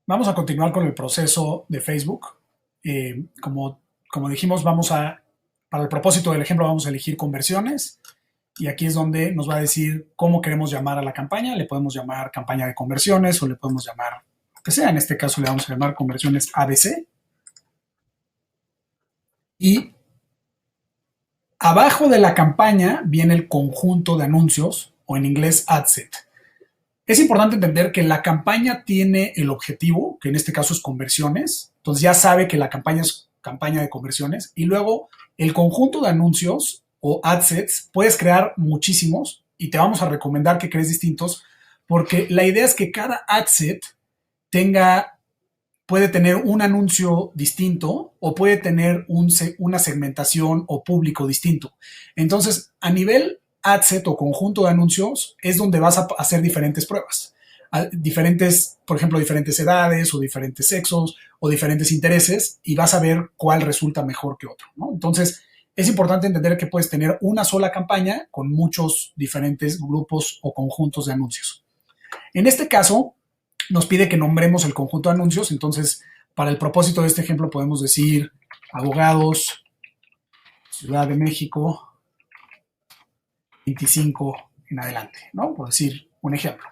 Vamos a continuar con el proceso de Facebook. Como dijimos, para el propósito del ejemplo, vamos a elegir conversiones. Y aquí es donde nos va a decir cómo queremos llamar a la campaña. Le podemos llamar campaña de conversiones o le podemos llamar lo que sea. En este caso le vamos a llamar conversiones ABC. Y abajo de la campaña viene el conjunto de anuncios, o en inglés ad set. Es importante entender que la campaña tiene el objetivo, que en este caso es conversiones. Entonces ya sabe que la campaña es campaña de conversiones. Y luego el conjunto de anuncios o ad sets, puedes crear muchísimos y te vamos a recomendar que crees distintos, porque la idea es que cada ad set puede tener un anuncio distinto o puede tener una segmentación o público distinto. Entonces, a nivel ad set o conjunto de anuncios es donde vas a hacer diferentes pruebas. Por ejemplo, diferentes edades o diferentes sexos o diferentes intereses, y vas a ver cuál resulta mejor que otro, ¿no? Entonces, es importante entender que puedes tener una sola campaña con muchos diferentes grupos o conjuntos de anuncios. En este caso, nos pide que nombremos el conjunto de anuncios. Entonces, para el propósito de este ejemplo podemos decir abogados, Ciudad de México, 25 en adelante, ¿no? Por decir un ejemplo.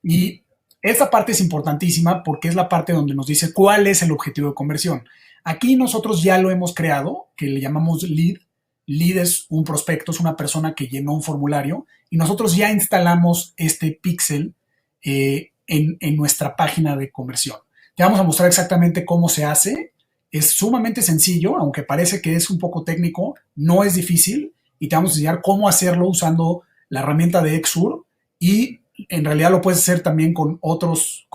Y esta parte es importantísima porque es la parte donde nos dice cuál es el objetivo de conversión. Aquí nosotros ya lo hemos creado, que le llamamos lead. Lead es un prospecto, es una persona que llenó un formulario y nosotros ya instalamos este píxel en nuestra página de conversión. Te vamos a mostrar exactamente cómo se hace. Es sumamente sencillo, aunque parece que es un poco técnico, no es difícil, y te vamos a enseñar cómo hacerlo usando la herramienta de Exur, y en realidad lo puedes hacer también con otras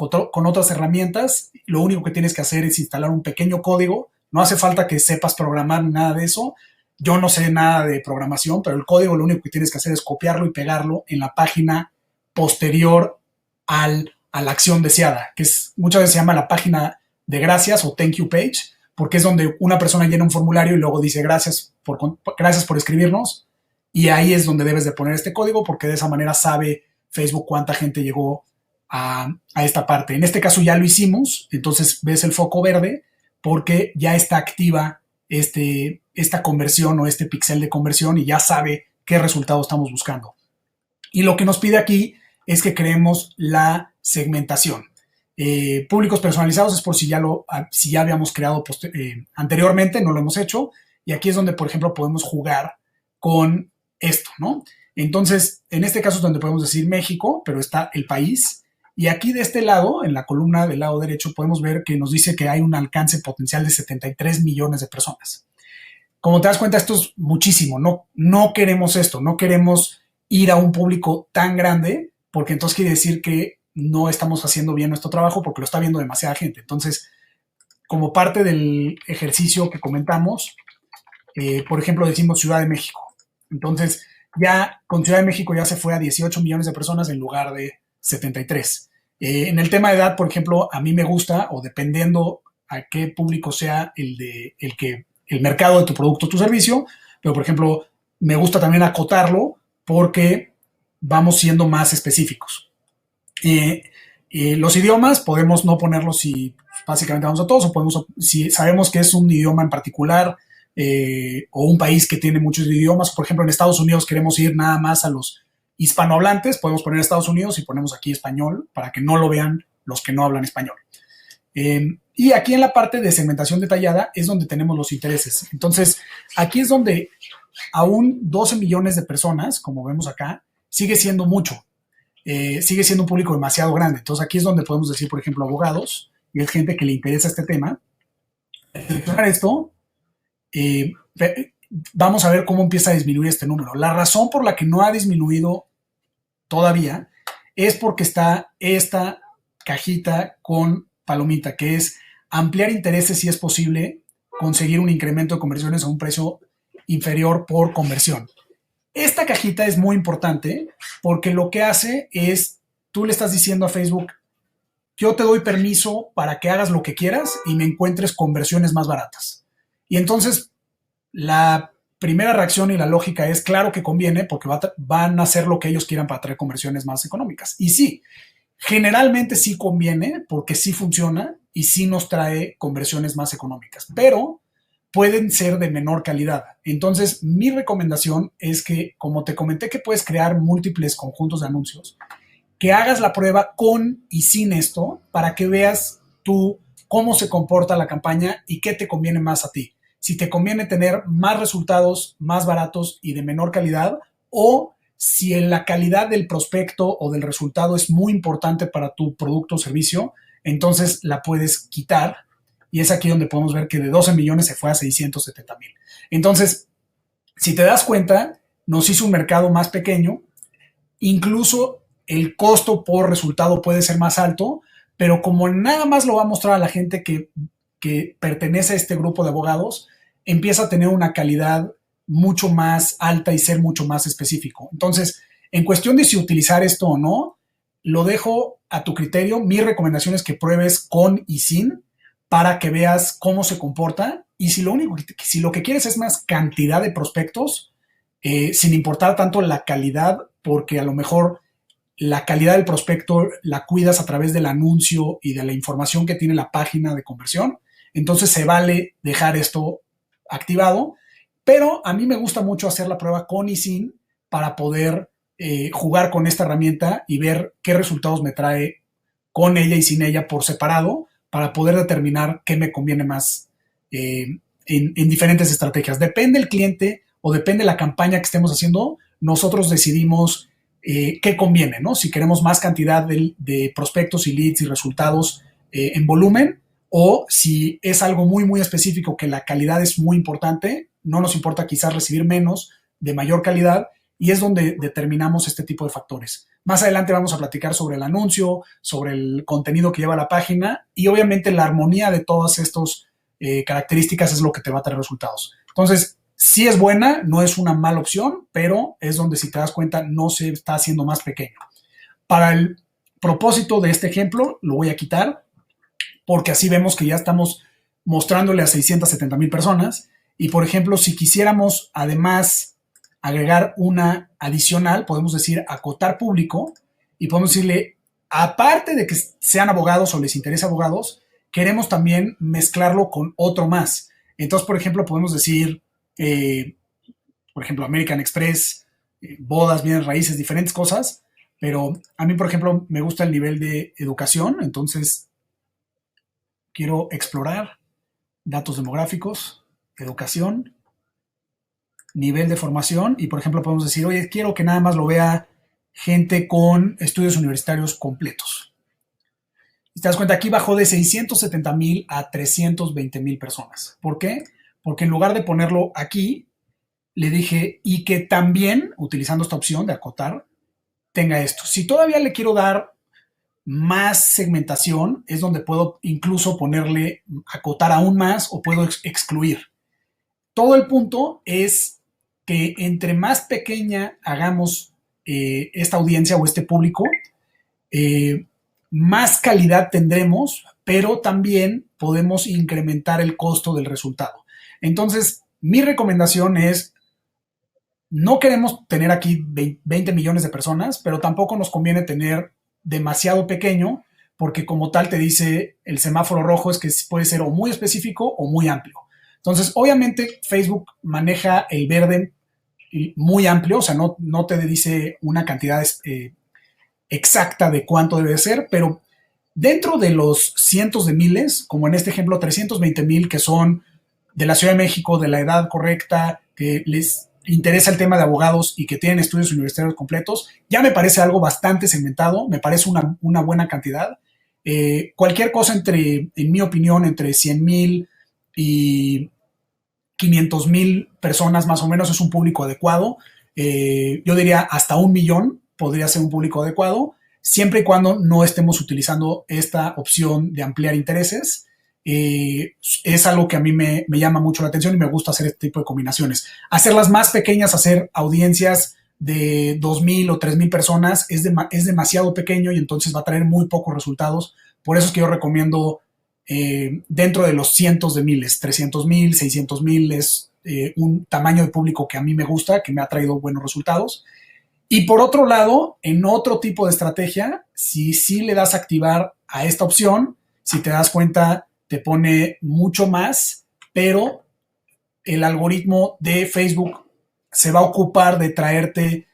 herramientas. Lo único que tienes que hacer es instalar un pequeño código. No hace falta que sepas programar ni nada de eso. Yo no sé nada de programación, pero el código lo único que tienes que hacer es copiarlo y pegarlo en la página posterior a la acción deseada, que muchas veces se llama la página de gracias o thank you page, porque es donde una persona llena un formulario y luego dice gracias por escribirnos, y ahí es donde debes de poner este código, porque de esa manera sabe Facebook cuánta gente llegó a esta parte. En este caso ya lo hicimos, entonces ves el foco verde porque ya está activa esta conversión o este píxel de conversión y ya sabe qué resultado estamos buscando. Y lo que nos pide aquí es que creemos la segmentación. Públicos personalizados es por si ya habíamos creado anteriormente, no lo hemos hecho, y aquí es donde, por ejemplo, podemos jugar con esto, ¿no? Entonces, en este caso es donde podemos decir México, pero está el país, y aquí de este lado, en la columna del lado derecho, podemos ver que nos dice que hay un alcance potencial de 73 millones de personas. Como te das cuenta, esto es muchísimo, no queremos esto, no queremos ir a un público tan grande, porque entonces quiere decir que no estamos haciendo bien nuestro trabajo porque lo está viendo demasiada gente. Entonces, como parte del ejercicio que comentamos, por ejemplo, decimos Ciudad de México. Entonces, ya con Ciudad de México ya se fue a 18 millones de personas en lugar de 73. En el tema de edad, por ejemplo, a mí me gusta, o dependiendo a qué público sea el mercado de tu producto o tu servicio, pero por ejemplo, me gusta también acotarlo porque vamos siendo más específicos. Los idiomas podemos no ponerlos si básicamente vamos a todos, o si sabemos que es un idioma en particular, o un país que tiene muchos idiomas. Por ejemplo, en Estados Unidos queremos ir nada más a los hispanohablantes, podemos poner Estados Unidos y ponemos aquí español para que no lo vean los que no hablan español. Y aquí en la parte de segmentación detallada es donde tenemos los intereses. Entonces, aquí es donde aún 12 millones de personas, como vemos acá, sigue siendo mucho. Sigue siendo un público demasiado grande. Entonces, aquí es donde podemos decir, por ejemplo, abogados, y es gente que le interesa este tema. Al seleccionar esto, vamos a ver cómo empieza a disminuir este número. La razón por la que no ha disminuido todavía es porque está esta cajita con palomita, que es ampliar intereses si es posible, conseguir un incremento de conversiones a un precio inferior por conversión. Esta cajita es muy importante porque lo que hace es, tú le estás diciendo a Facebook, yo te doy permiso para que hagas lo que quieras y me encuentres conversiones más baratas. Y entonces la primera reacción y la lógica es, claro que conviene porque van a hacer lo que ellos quieran para traer conversiones más económicas. Y sí, Generalmente sí conviene porque sí funciona y sí nos trae conversiones más económicas, pero pueden ser de menor calidad. Entonces, mi recomendación es que, como te comenté que puedes crear múltiples conjuntos de anuncios, que hagas la prueba con y sin esto para que veas tú cómo se comporta la campaña y qué te conviene más a ti. Si te conviene tener más resultados más baratos y de menor calidad, o si en la calidad del prospecto o del resultado es muy importante para tu producto o servicio, entonces la puedes quitar. Y es aquí donde podemos ver que de 12 millones se fue a 670,000. Entonces, si te das cuenta, nos hizo un mercado más pequeño. Incluso el costo por resultado puede ser más alto, pero como nada más lo va a mostrar a la gente que pertenece a este grupo de abogados, empieza a tener una calidad mucho más alta y ser mucho más específico. Entonces, en cuestión de si utilizar esto o no, lo dejo a tu criterio. Mi recomendación es que pruebes con y sin para que veas cómo se comporta, y si lo que quieres es más cantidad de prospectos, sin importar tanto la calidad, porque a lo mejor la calidad del prospecto la cuidas a través del anuncio y de la información que tiene la página de conversión, entonces se vale dejar esto activado, pero a mí me gusta mucho hacer la prueba con y sin para poder jugar con esta herramienta y ver qué resultados me trae con ella y sin ella por separado, para poder determinar qué me conviene más en diferentes estrategias. Depende el cliente o depende la campaña que estemos haciendo, nosotros decidimos qué conviene, ¿no? Si queremos más cantidad de prospectos y leads y resultados en volumen, o si es algo muy, muy específico que la calidad es muy importante, no nos importa quizás recibir menos de mayor calidad, y es donde determinamos este tipo de factores. Más adelante vamos a platicar sobre el anuncio, sobre el contenido que lleva la página, y obviamente la armonía de todas estas características es lo que te va a traer resultados. Entonces, sí es buena, no es una mala opción, pero es donde, si te das cuenta, no se está haciendo más pequeño. Para el propósito de este ejemplo, lo voy a quitar, porque así vemos que ya estamos mostrándole a 670,000 personas. Y, por ejemplo, si quisiéramos además agregar una adicional, podemos decir acotar público, y podemos decirle, aparte de que sean abogados o les interesa abogados, queremos también mezclarlo con otro más. Entonces, por ejemplo, podemos decir, por ejemplo, American Express, bodas, bienes raíces, diferentes cosas, pero a mí, por ejemplo, me gusta el nivel de educación, entonces quiero explorar datos demográficos, educación, nivel de formación, y por ejemplo podemos decir, oye, quiero que nada más lo vea gente con estudios universitarios completos. Y te das cuenta, aquí bajó de 670,000 a 320,000 personas. ¿Por qué? Porque en lugar de ponerlo aquí, le dije, y que también, utilizando esta opción de acotar, tenga esto. Si todavía le quiero dar más segmentación, es donde puedo incluso ponerle, acotar aún más, o puedo excluir. Todo el punto es que entre más pequeña hagamos esta audiencia o este público, más calidad tendremos, pero también podemos incrementar el costo del resultado. Entonces, mi recomendación es, no queremos tener aquí 20 millones de personas, pero tampoco nos conviene tener demasiado pequeño, porque como tal te dice el semáforo rojo, es que puede ser o muy específico o muy amplio. Entonces, obviamente, Facebook maneja el verde muy amplio, o sea, no te dice una cantidad exacta de cuánto debe ser, pero dentro de los cientos de miles, como en este ejemplo, 320,000 que son de la Ciudad de México, de la edad correcta, que les interesa el tema de abogados y que tienen estudios universitarios completos, ya me parece algo bastante segmentado, me parece una buena cantidad. Cualquier cosa en mi opinión, entre 100,000 y 500,000 personas más o menos es un público adecuado. Yo diría hasta 1,000,000 podría ser un público adecuado, siempre y cuando no estemos utilizando esta opción de ampliar intereses. Es algo que a mí me llama mucho la atención y me gusta hacer este tipo de combinaciones. Hacerlas más pequeñas, hacer audiencias de 2,000 o 3,000 personas es demasiado pequeño, y entonces va a traer muy pocos resultados. Por eso es que yo recomiendo dentro de los cientos de miles, 300,000, 600,000 es un tamaño de público que a mí me gusta, que me ha traído buenos resultados. Y por otro lado, en otro tipo de estrategia, si sí le das a activar a esta opción, si te das cuenta, te pone mucho más, pero el algoritmo de Facebook se va a ocupar de traerte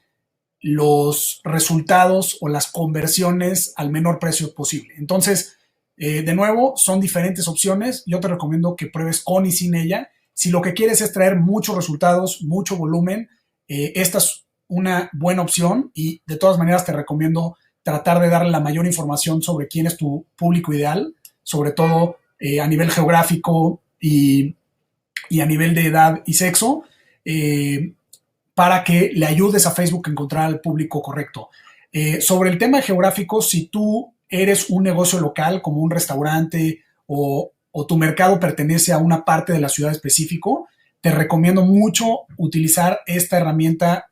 los resultados o las conversiones al menor precio posible. Entonces, de nuevo, son diferentes opciones. Yo te recomiendo que pruebes con y sin ella. Si lo que quieres es traer muchos resultados, mucho volumen, esta es una buena opción y de todas maneras te recomiendo tratar de darle la mayor información sobre quién es tu público ideal, sobre todo a nivel geográfico y a nivel de edad y sexo, para que le ayudes a Facebook a encontrar al público correcto. Sobre el tema geográfico, si tú eres un negocio local como un restaurante o tu mercado pertenece a una parte de la ciudad específico, te recomiendo mucho utilizar esta herramienta.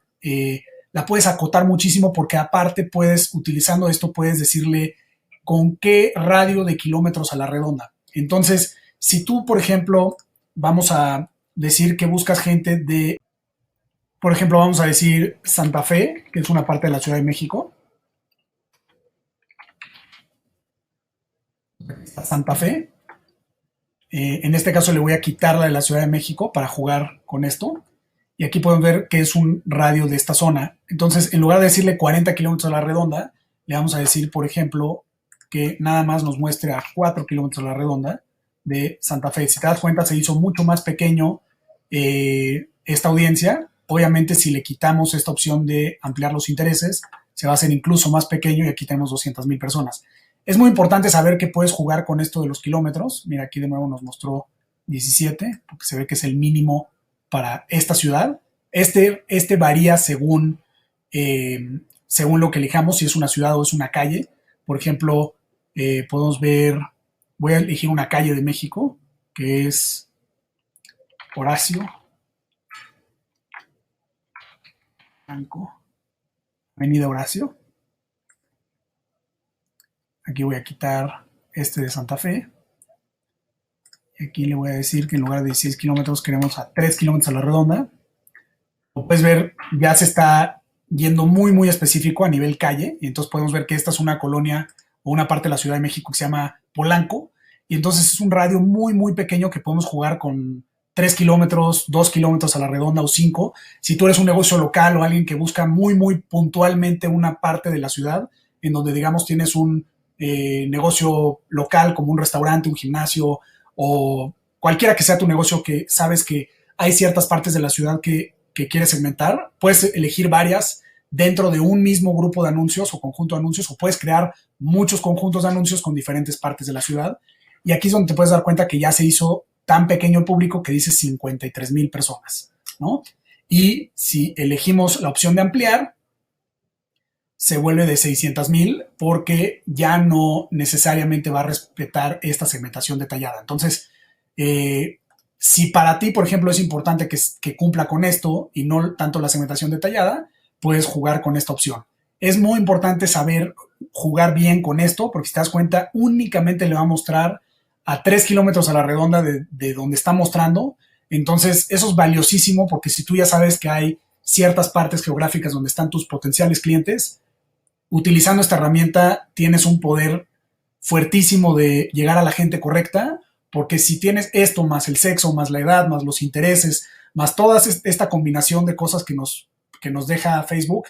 La puedes acotar muchísimo porque aparte puedes, utilizando esto, puedes decirle con qué radio de kilómetros a la redonda. Entonces, si tú, por ejemplo, vamos a decir que buscas gente de, por ejemplo, vamos a decir Santa Fe, que es una parte de la Ciudad de México. Santa Fe. En este caso le voy a quitar la de la Ciudad de México para jugar con esto. Y aquí pueden ver que es un radio de esta zona. Entonces, en lugar de decirle 40 kilómetros a la redonda, le vamos a decir, por ejemplo, que nada más nos muestre a 4 kilómetros a la redonda de Santa Fe. Si te das cuenta, se hizo mucho más pequeño esta audiencia. Obviamente, si le quitamos esta opción de ampliar los intereses, se va a hacer incluso más pequeño y aquí tenemos 200,000 personas. Es muy importante saber que puedes jugar con esto de los kilómetros. Mira, aquí de nuevo nos mostró 17, porque se ve que es el mínimo para esta ciudad. Este varía según lo que elijamos, si es una ciudad o es una calle. Por ejemplo, podemos ver, voy a elegir una calle de México, que es Horacio Blanco, Avenida Horacio. Aquí voy a quitar este de Santa Fe. Y aquí le voy a decir que en lugar de 16 kilómetros queremos a 3 kilómetros a la redonda. Como puedes ver, ya se está yendo muy, muy específico a nivel calle. Y entonces podemos ver que esta es una colonia o una parte de la Ciudad de México que se llama Polanco. Y entonces es un radio muy, muy pequeño que podemos jugar con 3 kilómetros, 2 kilómetros a la redonda o 5. Si tú eres un negocio local o alguien que busca muy, muy puntualmente una parte de la ciudad, en donde, digamos, tienes un negocio local como un restaurante, un gimnasio o cualquiera que sea tu negocio que sabes que hay ciertas partes de la ciudad que quieres segmentar, puedes elegir varias dentro de un mismo grupo de anuncios o conjunto de anuncios o puedes crear muchos conjuntos de anuncios con diferentes partes de la ciudad. Y aquí es donde te puedes dar cuenta que ya se hizo tan pequeño el público que dice 53,000 personas, ¿no? Y si elegimos la opción de ampliar, se vuelve de 600,000 porque ya no necesariamente va a respetar esta segmentación detallada. Entonces, si para ti, por ejemplo, es importante que cumpla con esto y no tanto la segmentación detallada, puedes jugar con esta opción. Es muy importante saber jugar bien con esto porque si te das cuenta, únicamente le va a mostrar a 3 kilómetros a la redonda de donde está mostrando. Entonces, eso es valiosísimo porque si tú ya sabes que hay ciertas partes geográficas donde están tus potenciales clientes, utilizando esta herramienta tienes un poder fuertísimo de llegar a la gente correcta, porque si tienes esto más el sexo, más la edad, más los intereses, más toda esta combinación de cosas que nos deja Facebook,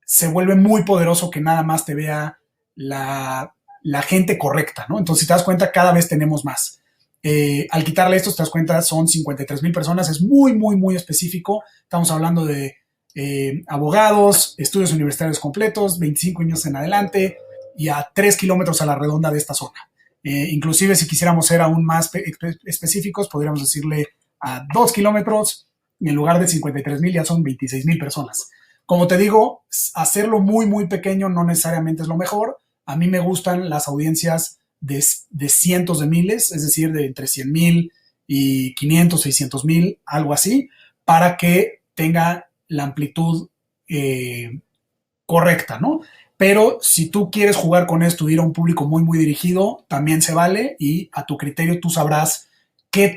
se vuelve muy poderoso que nada más te vea la gente correcta, ¿no? Entonces, si te das cuenta, cada vez tenemos más. Al quitarle esto, te das cuenta, son 53,000 personas, es muy, muy, muy específico. Estamos hablando de abogados, estudios universitarios completos, 25 años en adelante y a 3 kilómetros a la redonda de esta zona. Inclusive si quisiéramos ser aún más específicos, podríamos decirle a 2 kilómetros y en lugar de 53,000 ya son 26,000 personas. Como te digo, hacerlo muy, muy pequeño no necesariamente es lo mejor. A mí me gustan las audiencias de cientos de miles, es decir, de entre 100,000 y 500, 600,000, algo así, para que tenga la amplitud correcta, ¿no? Pero si tú quieres jugar con esto y ir a un público muy, muy dirigido, también se vale y a tu criterio tú sabrás qué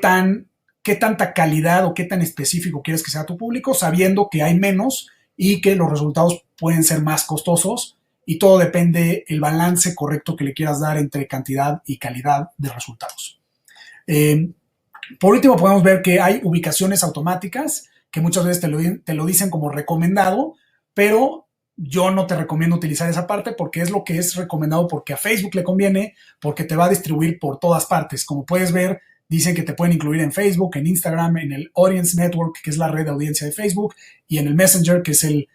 tanta calidad o qué tan específico quieres que sea tu público, sabiendo que hay menos y que los resultados pueden ser más costosos y todo depende del balance correcto que le quieras dar entre cantidad y calidad de resultados. Por último, podemos ver que hay ubicaciones automáticas que muchas veces te lo dicen como recomendado, pero yo no te recomiendo utilizar esa parte porque es lo que es recomendado porque a Facebook le conviene, porque te va a distribuir por todas partes. Como puedes ver, dicen que te pueden incluir en Facebook, en Instagram, en el Audience Network, que es la red de audiencia de Facebook, y en el Messenger, que es el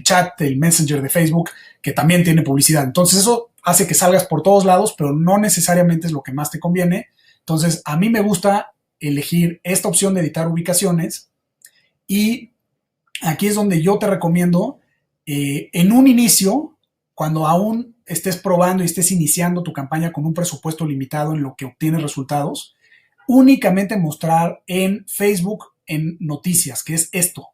chat, el Messenger de Facebook, que también tiene publicidad. Entonces eso hace que salgas por todos lados, pero no necesariamente es lo que más te conviene. Entonces a mí me gusta elegir esta opción de editar ubicaciones y aquí es donde yo te recomiendo en un inicio, cuando aún estés probando y estés iniciando tu campaña con un presupuesto limitado en lo que obtienes resultados, únicamente mostrar en Facebook en noticias, que es esto.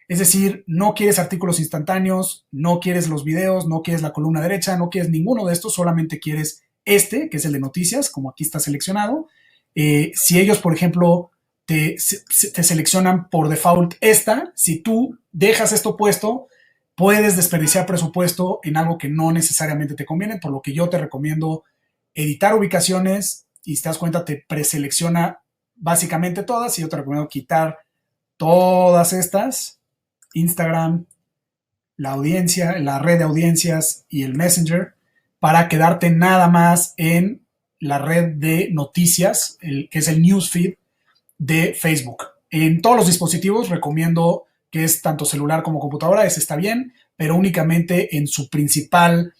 Es decir, no quieres artículos instantáneos, no quieres los videos, no quieres la columna derecha, no quieres ninguno de estos, solamente quieres este, que es el de noticias, como aquí está seleccionado. Si ellos, por ejemplo, te seleccionan por default esta, si tú dejas esto puesto, puedes desperdiciar presupuesto en algo que no necesariamente te conviene, por lo que yo te recomiendo editar ubicaciones y si te das cuenta te preselecciona básicamente todas y yo te recomiendo quitar todas estas, Instagram, la audiencia, la red de audiencias y el Messenger, para quedarte nada más en la red de noticias, que es el newsfeed de Facebook. En todos los dispositivos recomiendo que es tanto celular como computadora, ese está bien, pero únicamente en su principal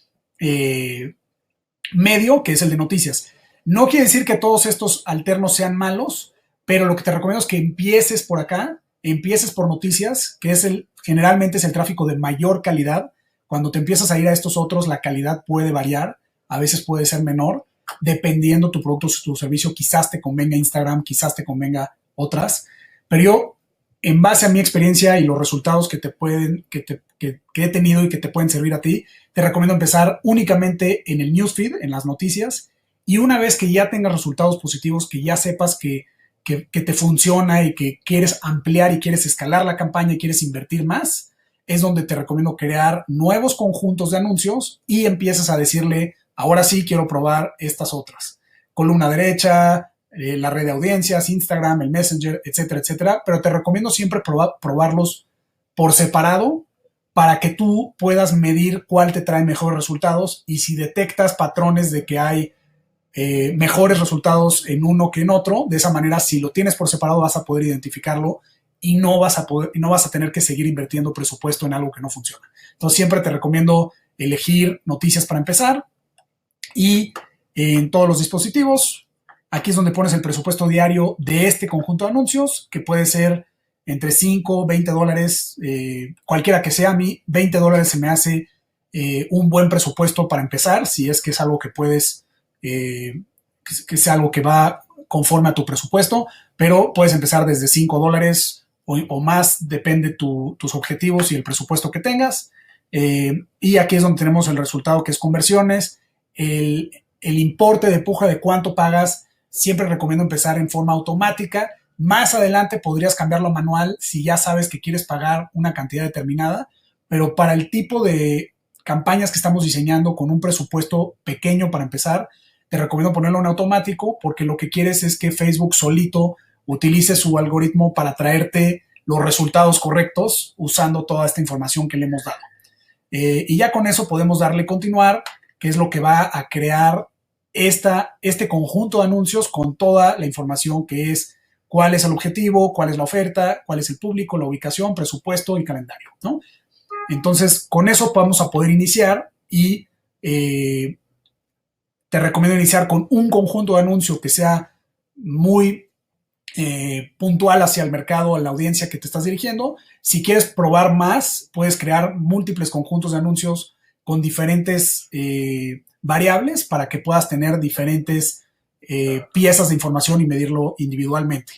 medio, que es el de noticias. No quiere decir que todos estos alternos sean malos, pero lo que te recomiendo es que empieces por acá, empieces por noticias, que es generalmente es el tráfico de mayor calidad. Cuando te empiezas a ir a estos otros, la calidad puede variar, a veces puede ser menor, dependiendo tu producto o tu servicio, quizás te convenga Instagram, quizás te convenga otras, pero yo, en base a mi experiencia y los resultados que he tenido y que te pueden servir a ti, te recomiendo empezar únicamente en el newsfeed, en las noticias, y una vez que ya tengas resultados positivos, que ya sepas que te funciona y que quieres ampliar y quieres escalar la campaña y quieres invertir más, es donde te recomiendo crear nuevos conjuntos de anuncios y empiezas a decirle, ahora sí quiero probar estas otras. Columna derecha, la red de audiencias, Instagram, el Messenger, etcétera, etcétera. Pero te recomiendo siempre probarlos por separado para que tú puedas medir cuál te trae mejores resultados y si detectas patrones de que hay mejores resultados en uno que en otro, de esa manera si lo tienes por separado vas a poder identificarlo y no vas a tener que seguir invirtiendo presupuesto en algo que no funciona. Entonces siempre te recomiendo elegir noticias para empezar y en todos los dispositivos. Aquí es donde pones el presupuesto diario de este conjunto de anuncios, que puede ser entre 5, 20 dólares, cualquiera que sea. A mí 20 dólares se me hace un buen presupuesto para empezar, si es que es algo que puedes, que sea algo que va conforme a tu presupuesto, pero puedes empezar desde 5 dólares o más, depende tus objetivos y el presupuesto que tengas. Y aquí es donde tenemos el resultado, que es conversiones, el importe de puja de cuánto pagas. Siempre recomiendo empezar en forma automática. Más adelante podrías cambiarlo a manual si ya sabes que quieres pagar una cantidad determinada, pero para el tipo de campañas que estamos diseñando con un presupuesto pequeño para empezar, te recomiendo ponerlo en automático porque lo que quieres es que Facebook solito utilice su algoritmo para traerte los resultados correctos usando toda esta información que le hemos dado. Y ya con eso podemos darle continuar, que es lo que va a crear este conjunto de anuncios con toda la información que es cuál es el objetivo, cuál es la oferta, cuál es el público, la ubicación, presupuesto y calendario, ¿no? Entonces, con eso vamos a poder iniciar y te recomiendo iniciar con un conjunto de anuncios que sea muy puntual hacia el mercado, a la audiencia que te estás dirigiendo. Si quieres probar más, puedes crear múltiples conjuntos de anuncios con diferentes variables para que puedas tener diferentes piezas de información y medirlo individualmente.